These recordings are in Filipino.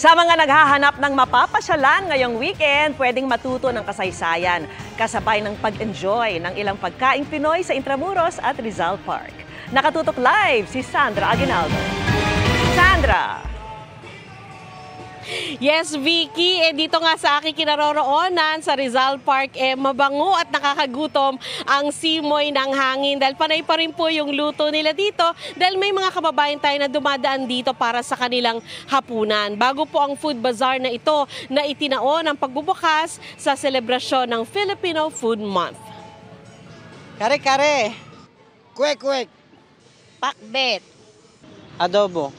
Sa mga naghahanap ng mapapasyalan ngayong weekend, pwedeng matuto ng kasaysayan, kasabay ng pag-enjoy ng ilang pagkaing Pinoy sa Intramuros at Rizal Park. Nakatutok live si Sandra Aguinaldo. Sandra! Yes, Vicky, dito nga sa aking kinaroroonan sa Rizal Park, mabango at nakakagutom ang simoy ng hangin dahil panay pa rin po yung luto nila dito dahil may mga kababayan tayo na dumadaan dito para sa kanilang hapunan. Bago po ang food bazaar na ito na itinao ng pagbubukas sa selebrasyon ng Filipino Food Month. Kare-kare, Kwek-kwek, Pakbet, adobo.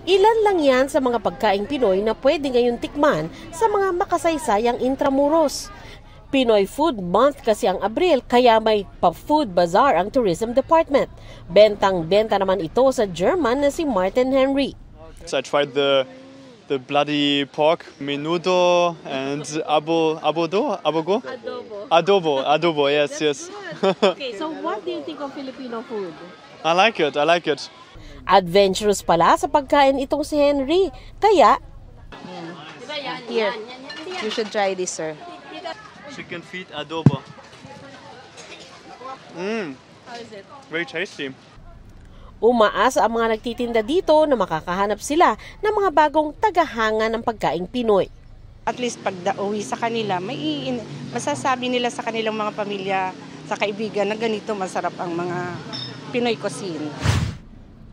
Ilan lang yan sa mga pagkaing Pinoy na pwede ngayon tikman sa mga makasaysayang Intramuros. Pinoy Food Month kasi ang Abril, kaya may pa-food bazaar ang Tourism Department. Bentang-benta naman ito sa German na si Martin Henry. So I tried the bloody pork menudo and adobo, yes. Okay, so what do you think of Filipino food? I like it. Adventurous pala sa pagkain itong si Henry. Kaya, here, you should try this, sir. Chicken feet adobo. how is it? Very tasty. Umaasa ang mga nagtitinda dito na makakahanap sila ng mga bagong tagahanga ng pagkaing Pinoy. At least pag uwi sa kanila, masasabi nila sa kanilang mga pamilya, sa kaibigan na ganito masarap ang mga Pinoy cuisine.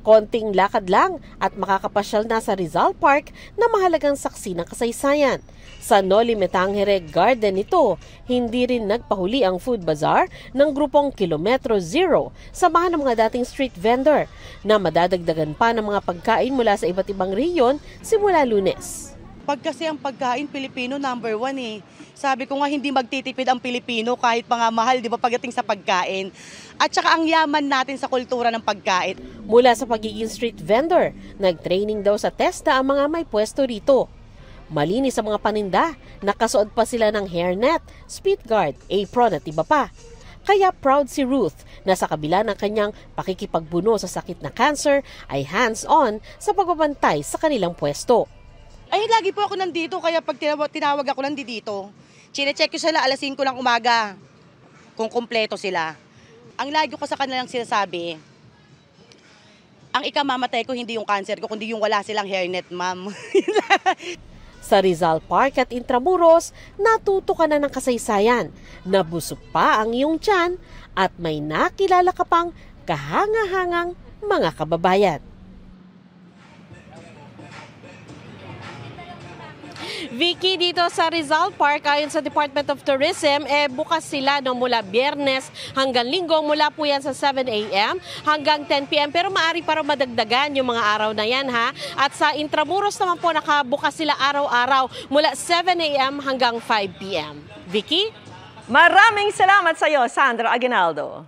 Konting lakad lang at makakapasyal na sa Rizal Park na mahalagang saksi ng kasaysayan. Sa Noli Me Tangere Garden ito, hindi rin nagpahuli ang food bazaar ng grupong Kilometro Zero, samahan ng mga dating street vendor na madadagdagan pa ng mga pagkain mula sa iba't ibang rehiyon simula Lunes. Pag kasi ang pagkain Pilipino #1 eh. Sabi ko nga hindi magtitipid ang Pilipino kahit pa nga mahal, di ba, pagdating sa pagkain. At saka ang yaman natin sa kultura ng pagkain. Mula sa pagiging street vendor, nag-training daw sa TESDA ang mga may pwesto rito. Malinis sa mga paninda, nakasuot pa sila ng hairnet, speed guard, apron at iba pa. Kaya proud si Ruth na sa kabila ng kanyang pakikipagbuno sa sakit na cancer ay hands-on sa pagbabantay sa kanilang pwesto. Ay, lagi po ako nandito, kaya pag tinawag ako nandito, chine-check ko sila alas 5 ng umaga kung kumpleto sila. Ang lagi ko sa kanilang sinasabi, ang ikamamatay ko hindi yung cancer ko, kundi yung wala silang hairnet, ma'am. Sa Rizal Park at Intramuros, natuto ka na ng kasaysayan, nabusog pa ang iyong tiyan at may nakilala ka pang kahanga-hangang mga kababayan. Vicky, dito sa Rizal Park, ayon sa Department of Tourism, bukas sila mula Biyernes hanggang Linggo. Mula po yan sa 7 a.m. hanggang 10 p.m. Pero maaari para madagdagan yung mga araw na yan, ha? At sa Intramuros naman po, nakabukas sila araw-araw mula 7 a.m. hanggang 5 p.m. Vicky? Maraming salamat sa iyo, Sandra Aguinaldo.